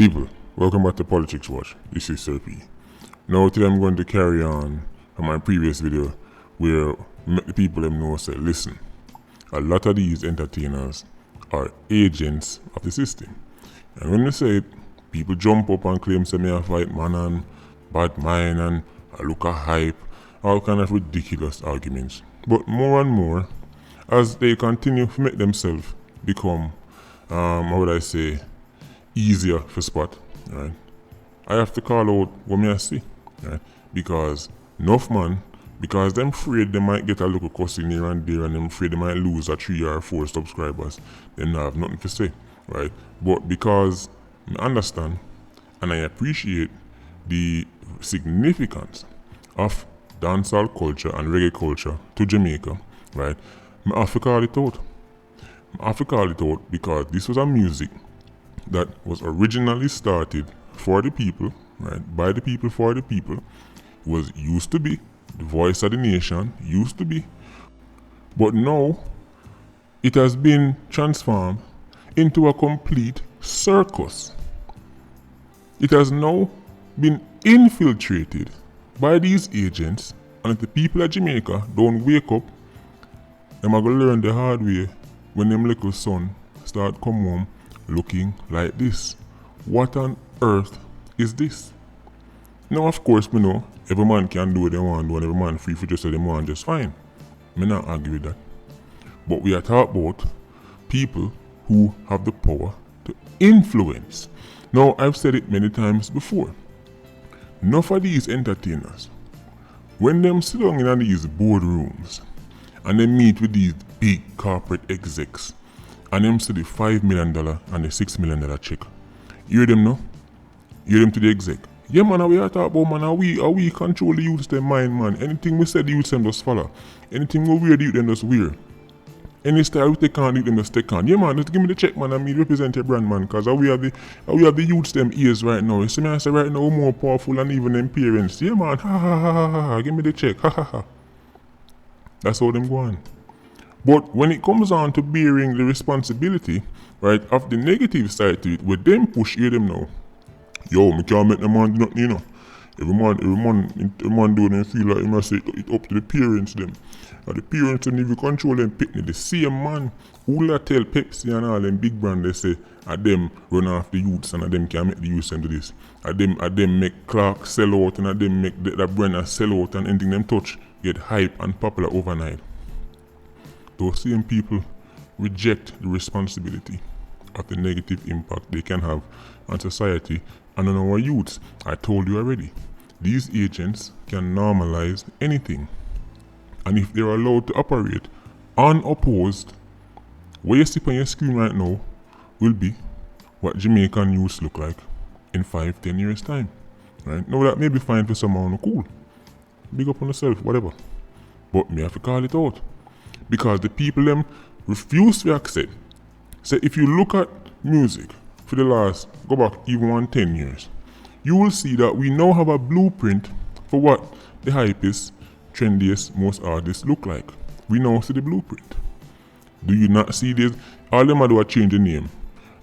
People, welcome back to Politics Watch. This is Sir P. Now today I'm going to carry on my previous video where make the people them know say, listen, a lot of these entertainers are agents of the system. And when they say it, people jump up and claim say me a fight man and bad mind and I look a hype, all kind of ridiculous arguments. But more and more, as they continue to make themselves become, how would I say, easier for spot, right? I have to call out what me I see, right? Because enough man, because them afraid they might get a little cussing here and there and them afraid they might lose a 3 or 4 subscribers, them not have nothing to say, right? But because I understand and I appreciate the significance of dancehall culture and reggae culture to Jamaica, right? I have to call it out. I have to call it out because this was a music that was originally started for the people, right? By the people, for the people. Was used to be the voice of the nation, used to be. But now, it has been transformed into a complete circus. It has now been infiltrated by these agents, and if the people of Jamaica don't wake up, them are going to learn the hard way when them little son start come home looking like this. What on earth is this? Now of course we know every man can do what they want to do and every man free for just what they want just fine. Me not argue with that. But we are talking about people who have the power to influence. Now I've said it many times before. Enough of these entertainers, when them sit down in these boardrooms and they meet with these big corporate execs and them see the $5 million and the $6 million check. You hear them now? You hear them to the exec. Yeah man, we are talking about man, are we control the youths them mind man. Anything we say the youths them just follow. Anything we wear the youth them just wear. Any style we take on, the youth them just take on. Yeah man, just give me the check man and me represent your brand man. Cause we have the youths them ears right now. You see me I say right now we're more powerful than even them parents. Yeah man, ha ha ha ha ha, give me the check, ha ha ha. That's how them go on. But when it comes on to bearing the responsibility, right, of the negative side to it, with them push hear them now. Yo, me can't make the man do nothing, you know. Every man do them feel like he must say it up to the parents them. And the parents don't even control them picnic. The same man who will tell Pepsi and all them big brand they say at them run off the youths and at them can make the youths them do this. At them make Clark sell out and at them make that brand sell out and anything them touch get hype and popular overnight. Those same people reject the responsibility of the negative impact they can have on society and on our youths. I told you already, these agents can normalize anything. And if they're allowed to operate unopposed, what you see on your screen right now will be what Jamaican youths look like in 5-10 years time. Right? Now that may be fine for someone cool. Big up on yourself, whatever. But me have to call it out. Because the people them refuse to accept. So if you look at music for the last, go back even 10 years, you will see that we now have a blueprint for what the hypest, trendiest, most artists look like. We now see the blueprint. Do you not see this? All them do is change the name.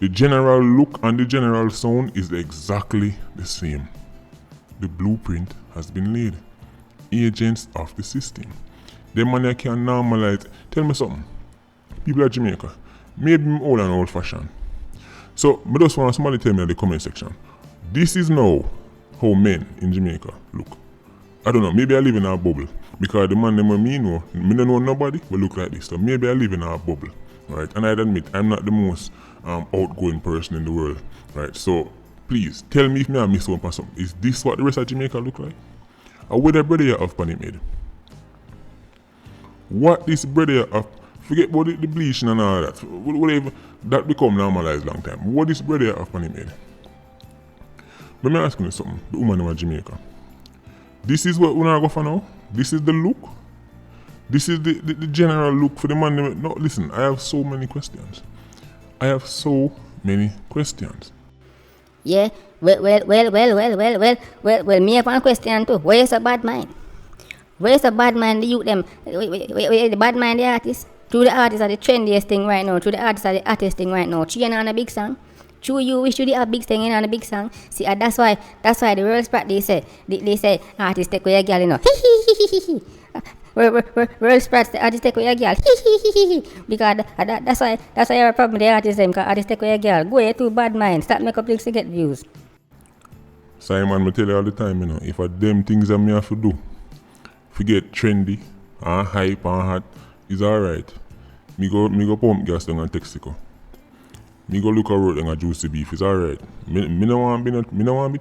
The general look and the general sound is exactly the same. The blueprint has been laid. Agents of the system. Them money can normalize. Tell me something. People of Jamaica, maybe I'm old and old fashioned. So, I just want somebody tell me in the comment section. This is now how men in Jamaica look. I don't know, maybe I live in a bubble. Because the man them me know, me don't know nobody will look like this. So maybe I live in a bubble. Right? And I admit, I'm not the most outgoing person in the world. Right? So, please, tell me if I miss one or something. Is this what the rest of Jamaica look like? Or what the brother you have pan made? What this brother of forget about the bleaching and all that. Whatever that become normalized long time. What this brother of money made? Let me ask you something, the woman in Jamaica. This is what we are going for now? This is the look? This is the general look for the man. No, listen, I have so many questions. Yeah, well, me have one question too. Where is a bad mind? Where's the bad man, the youth them? Where the bad man, the artist? Through the artists are the trendiest thing right now. Through the artists are the hottest thing right now. China on a big song. True, you wish you did a big thing and a big song. See, that's why the World Sprat they say artists take away a girl, you know. World Sprat the artists take away a girl. Because that's why your problem with the artists them, because artists take away a girl. Go ahead to bad mind. Start make up things to get views. Simon, me tell you all the time, you know, if I them things that me have to do, if you get trendy and hype and hot, it's alright. Me go pump gas down and Texaco. Me go look a road and a juicy beef, it's alright. Me no want be trendy. Me no want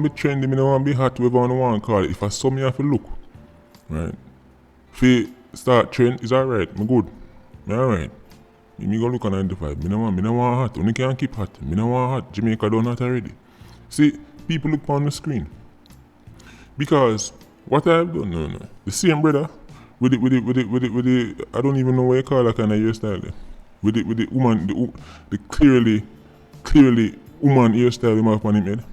be trendy, me no want be hot, whatever I want to call it. If I saw me have to look, right? If you start trend, it's alright, me good. Me alright. Me go look and identify. Me no want hot. Only can keep hot. Me no want hot. Jamaica done hot already. See, people look on the screen. Because what I've done, no. The same brother with the I don't even know what you call that kind of hairstyle there. With the woman, the clearly woman hairstyle him have on him head,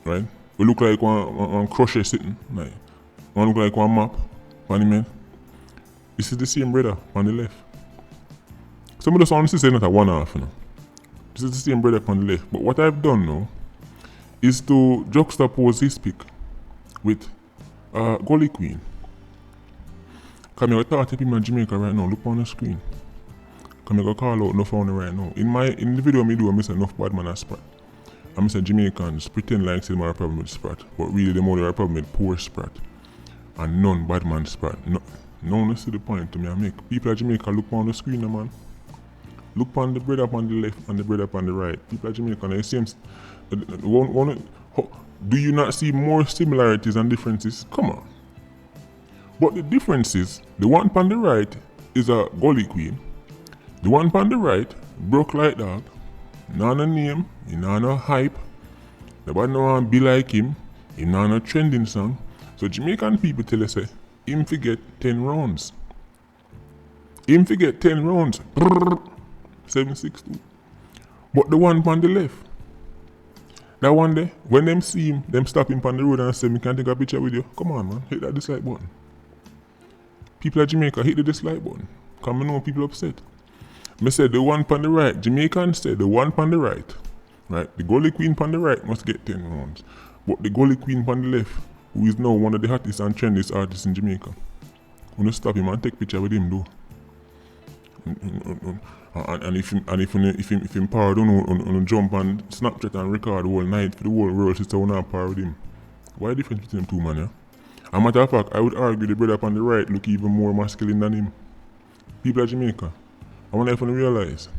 right? We look like one crochet sitting, like one look like one map on him head. This is the same brother on the left. Some of the songs say not a one half, you know. This is the same brother on the left. But what I've done now is to juxtapose his pic with Gully Queen. Come here, talk to people in Jamaica right now. Look on the screen. Come here, go call out enough on it right now. In the video me do, I say enough bad man and Sprat. I say Jamaicans pretend like they have a problem with Sprat, but really they only have a problem with poor Sprat and none bad man Sprat. No, see the point to me I make. People of Jamaica look on the screen, man. Look on the bread up on the left and the bread up on the right. People of Jamaica, it seems. Do you not see more similarities and differences? Come on. But the difference is, the one on the right is a Gully Queen. The one on the right, broke like dog. Not a name, he not no hype. Nobody no want be like him. He not no trending song. So Jamaican people tell us, say, him forget 10 rounds. Him forget 10 rounds. 762. But the one on the left, that one there, when them see him, them stop him on the road and say, me can take a picture with you. Come on, man, hit that dislike button. People of Jamaica, hit the dislike button. Because I know people upset. Me said the one on the right, Jamaicans said the one on the right, the Gully Queen on the right must get 10 rounds. But the Gully Queen on the left, who is now one of the hottest and trendiest artists in Jamaica, wanna stop him and take picture with him though. And if him power don't jump and Snapchat and record the whole night for the whole world to say wanna power with him. Why the difference between them two, man, yeah? As a matter of fact, I would argue the brother on the right look even more masculine than him. People of Jamaica, I want everyone to realize,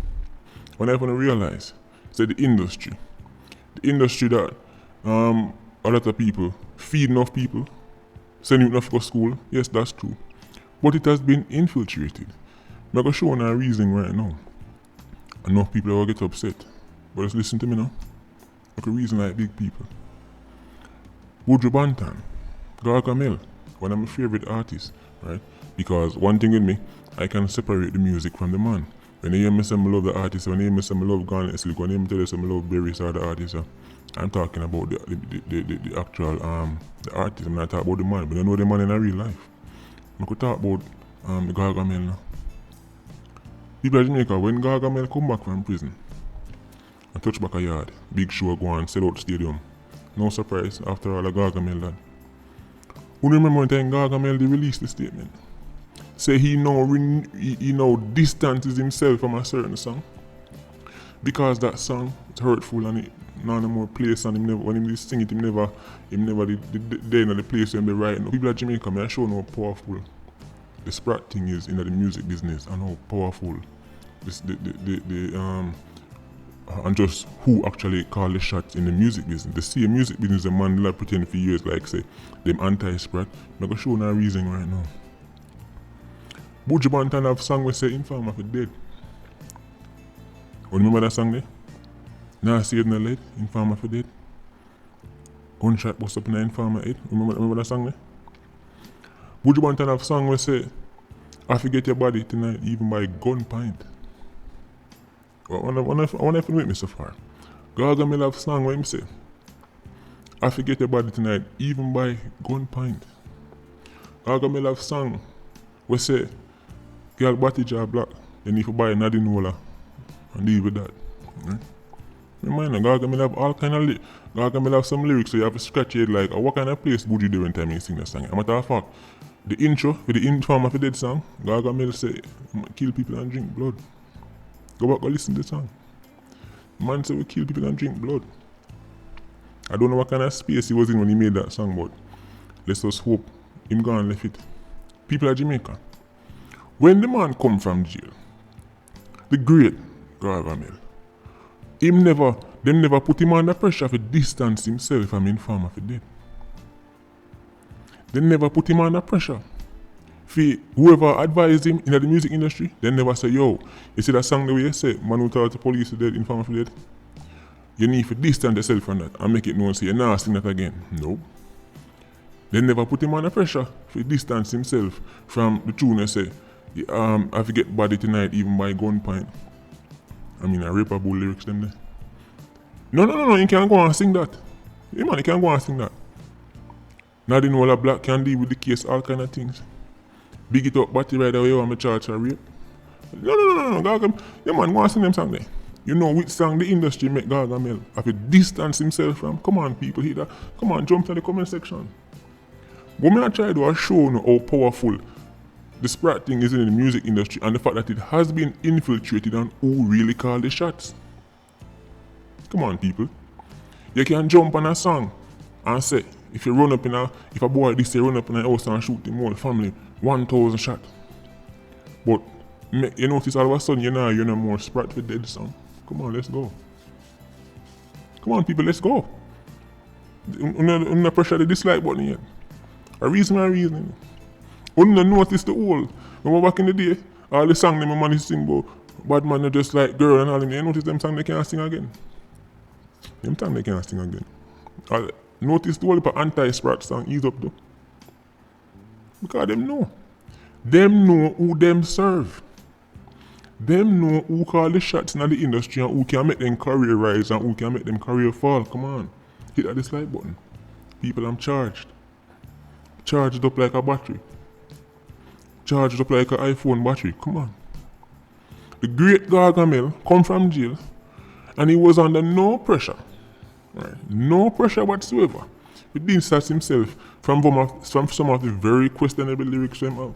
say the industry that a lot of people feed enough people, send you enough to school, yes, that's true. But it has been infiltrated. I'm going to show you a reason right now. Enough people will get upset. But just listen to me now. I can reason like big people. Buju Banton, Gargamel, one of my favorite artists, right? Because one thing with me, I can separate the music from the man. When you hear me say I love the artist, when you hear me say I love Garnet Slick, when you hear me tell you say I love Berries or the artist, I'm talking about the actual the artist. I'm not talking about the man, but I know the man in a real life. I could talk about the Gargamel now. People of Jamaica, when Gargamel come back from prison and touch back a yard, big show go on, sell out the stadium. No surprise after all the Gargamel done. Who remember when time Gargamel released the statement? Say he now distances himself from a certain song because that song is hurtful and it no more place and him never, when him sing it him never the in the place where him right now. People of Jamaica, I show how powerful the Sprat thing is in the music business and how powerful this and just who actually call the shots in the music business. The same music business the man that pretend for years like say them anti-Sprat. I'm gonna show no reason right now. Buju Banton have song we say Informer for dead. You remember that song there? Now see it in the lead, Informer for dead. Gunshot bust up in the Informer head. Remember that song there? Buju Banton have song we say I forget your body tonight even by gun pint. I wonder if you with me so far. Gargamel have song where him say I forget your body tonight even by gun pint. Gargamel have song we say girl body jaw black, then if you buy Nadinola and deal with that. Remember, Gaga will have all kind of Gaga will have some lyrics, so you have to scratch your head like, what kind of place would you do when time you sing that song? As a matter of fact, the intro for the Informer for Dead song, Gaga will say, kill people and drink blood. Go back and listen to the song. Man said we kill people and drink blood. I don't know what kind of space he was in when he made that song, but let's just hope him gone left it. People of Jamaica, when the man come from jail, the great Gargamel, them never put him under pressure to distance himself from Informer for Dead. They never put him under pressure. For whoever advised him in the music industry, they never say, yo, you see that song the way you say, man who told the police to dead, Informer for Dead? You need to distance yourself from that and make it known, so you're not sing that again. No. They never put him under pressure to distance himself from the tune and say, I forget body tonight even by gunpoint. I mean, I rape about lyrics them there. No, you can't go and sing that. Yeah, man, you can't go and sing that. Now they know all black can deal with the case, all kind of things. Big it up, batty right away, I'm a charge for rape. No, Gaga, yeah man, go and sing them song there. You know which song the industry make Gargamel have to distance himself from? Come on, people, hear that? Come on, jump to the comment section. But me I try to show you how powerful the Sprat thing is in the music industry and the fact that it has been infiltrated and who really call the shots. Come on, people. You can jump on a song and say, if a boy this say run up in a house and shoot him whole family, 1,000 shot. But you notice all of a sudden you're no more Sprat for Dead song. Come on, let's go. Come on, people, let's go. No pressure the dislike button yet. A reason. When you notice the whole, remember back in the day, all the songs them man sing about bad man are just like girl and all them. You notice them songs they can't sing again. Them songs they can't sing again. Notice the whole anti-Sprat song ease up though. Because them know. Them know who them serve. Them know who call the shots in the industry and who can make them career rise and who can make them career fall. Come on. Hit that dislike button. People, I'm charged. Charged up like a battery. Charged up like an iPhone battery. Come on. The great Gargamel come from jail and he was under no pressure. Right? No pressure whatsoever. He distanced himself from some of the very questionable lyrics from him have.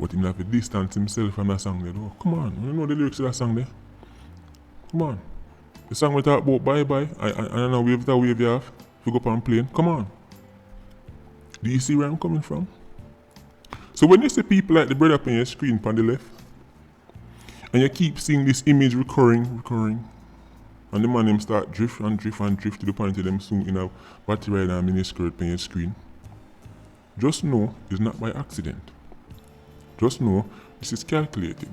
But he have to distance himself from that song there. Oh, come on, you know the lyrics of that song there? Come on. The song we talk about bye bye. I know wave that wave you have. If you go up on plane. Come on. Do you see where I'm coming from? So when you see people like the brother up on your screen on the left, and you keep seeing this image recurring, and the man them start drift to the point of them soon in a battery ride and mini skirt on your screen, just know it's not by accident. Just know this is calculated.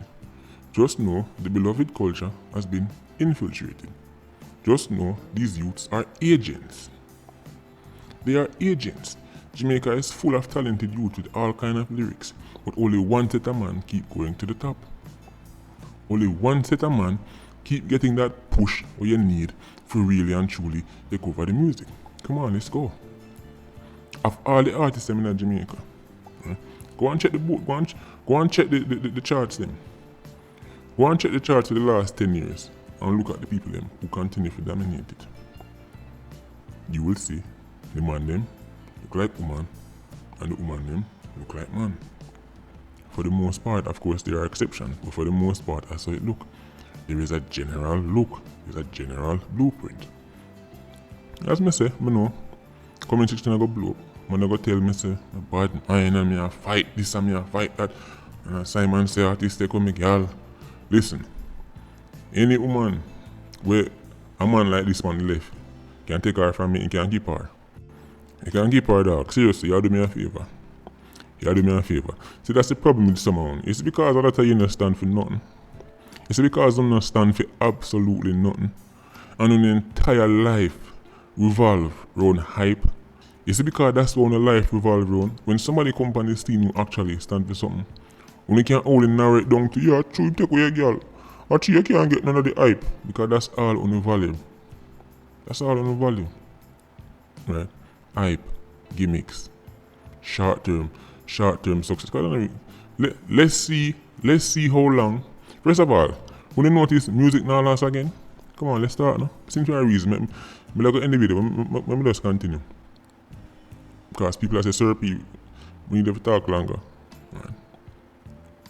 Just know the beloved culture has been infiltrated. Just know these youths are agents. They are agents. Jamaica is full of talented youth with all kind of lyrics, but only one set of man keep going to the top. Only one set of man keep getting that push or you need for really and truly take over the music. Come on, let's go. Of all the artists in Jamaica, go and check the book, go and check the charts them. Go and check the charts for the last 10 years and look at the people them who continue to dominate it. You will see the man them look like woman and the woman them look like man. For the most part, of course, there are exceptions, but for the most part, that's how it look. There is a general look, there's a general blueprint. As me say, I know, comment section I go blow up. Man I go tell me say, bad mind and me a fight this and me a fight that. And Simon say, artist take on me girl. Listen, any woman where a man like this man left can take her from me, he can keep her. He can keep her dog. Seriously, you do me a favor. You do me a favor. See, that's the problem with someone. It's because a lot of you don't stand for nothing. It's because you don't stand for absolutely nothing. And your entire life revolve around hype. You see, because that's what your life revolve around. When somebody comes on the scene who actually stand for something, when you can only narrow it down to, yeah, true, take away your girl. Actually, you can't get none of the hype. Because that's all on the value. That's all on the value. Right? Hype, gimmicks, short-term success. Let's see how long. First of all, When you notice music now last again, come on, let's start now. Seems to be a reason. I'm going to end the video. Let me just continue. Because people say, Sir P, we need to talk longer. Right.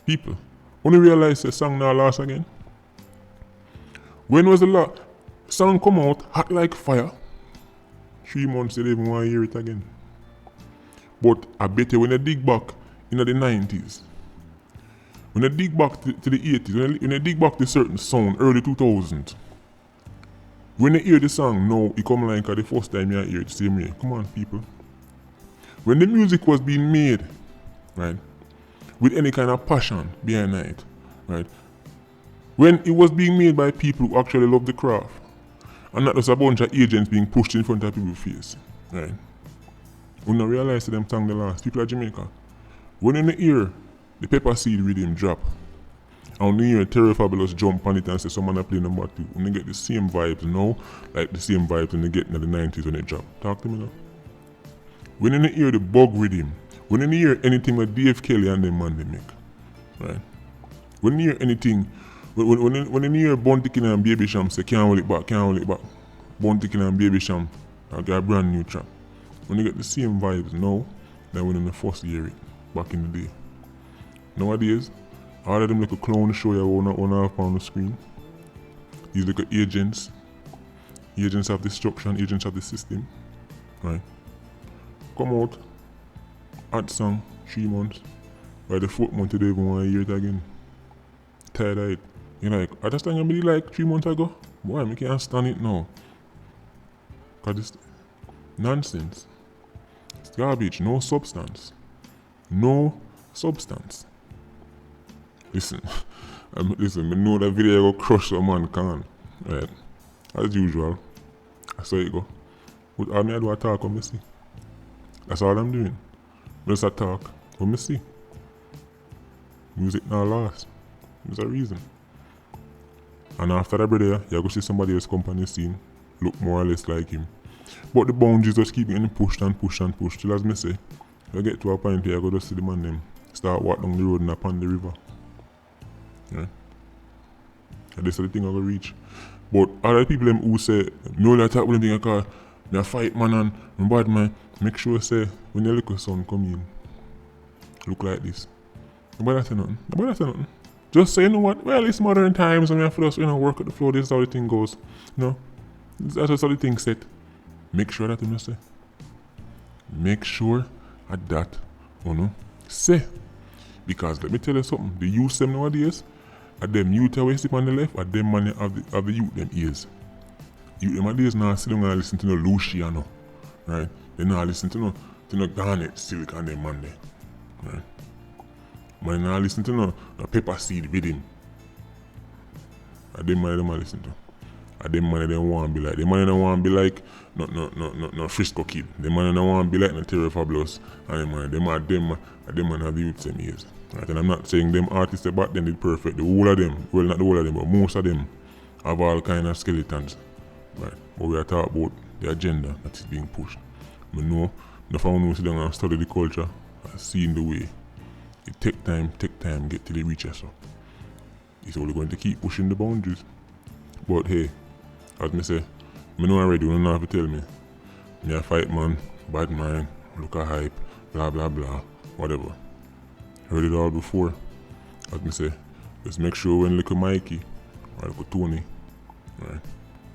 People, when you realize the song now last again, when was the song come out hot like fire? 3 months they didn't even want to hear it again. But I bet you when you dig back in the 90s, when you dig back to the 80s, when you dig back to certain sound, early 2000s, when you hear the song now, it come like the first time you hear it the same way. Come on, people. When the music was being made, right, with any kind of passion behind it, right, when it was being made by people who actually love the craft, and not just a bunch of agents being pushed in front of people's face, right? We don't realize that them song the last. People of Jamaica, when you hear the Pepper Seed rhythm drop, and when you hear Terry Fabulous jump on it and say someone play number 2, when you get the same vibes now, like the same vibes when you get in the 90s when it drop. Talk to me now. When you hear the bug rhythm, when you hear anything with Dave Kelly and them man they make, right? When you hear anything, when you hear Bounty Killer and Baby Sham say can't hold it back, Bounty Killer and Baby Sham, I got a brand new track. When you get the same vibes now, than when you first hear it back in the day. Nowadays, all of them little clown show you on up on the screen. These little agents of destruction, agents of the system, right? Come out, hot song, 3 months. By the 4th month, you don't even want to hear it again. Tired of it. You're like, I just think I really like 3 months ago. Boy, I can't stand it now. Because it's nonsense. It's garbage, no substance. No substance. Listen, I know that video will crush a man can. Right? As usual. That's how it go. But all I do I talk when I see. That's all I'm doing. Just a talk when I see. Music now last. There's a reason. And after that brother, you're going to see somebody else come on the scene, look more or less like him. But the boundaries just keep getting pushed and pushed and pushed. Till as me say, you get to a point where you go to see the man them start walk down the road and upon the river. Yeah. And this is the thing I go reach. But other people them who say, no that talk with them thing I call me a fight man and I'm bad man, make sure say when your little son come in, look like this. Nobody say nothing. Just say, you know what, well it's modern times and we have to just, work at the floor, this is how the thing goes. That's just how the thing set. Make sure that you say. Make sure that say. Because let me tell you something, the youth them nowadays, at them youth away sleep on the left, at them money of the youth them ears. Youth them nowadays now sitting and listen to no Luciano, right? They now listen to no Garnet Silk and them man there, right? Man now listen to no Pepper Seed rhythm. At them money them listen to. At them money they want to be like. Them money don't want to be like no Frisco Kid. Them money don't want to be like no Terry Fabulous. And them money have the youth them ears. Right? And I'm not saying them artists back then did perfect. The whole of them, well not the whole of them, but most of them have all kind of skeletons. Right? But we are talking about the agenda that is being pushed. I know, if I want to sit down and study the culture, and seeing the way it take time, get till it reaches so. It's only going to keep pushing the boundaries. But hey, as me say, I know already, you don't have to tell me. Me a fight man, bad mind, look a hype, blah blah blah, whatever. Heard it all before. As me say, just make sure when little Mikey, or little Tony, right,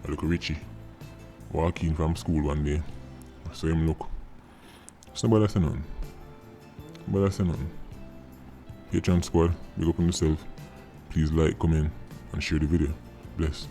or little Richie, walk in from school one day, I saw him look. Somebody say nothing. Patreon squad, big up on yourself. Please like, comment, and share the video. Bless.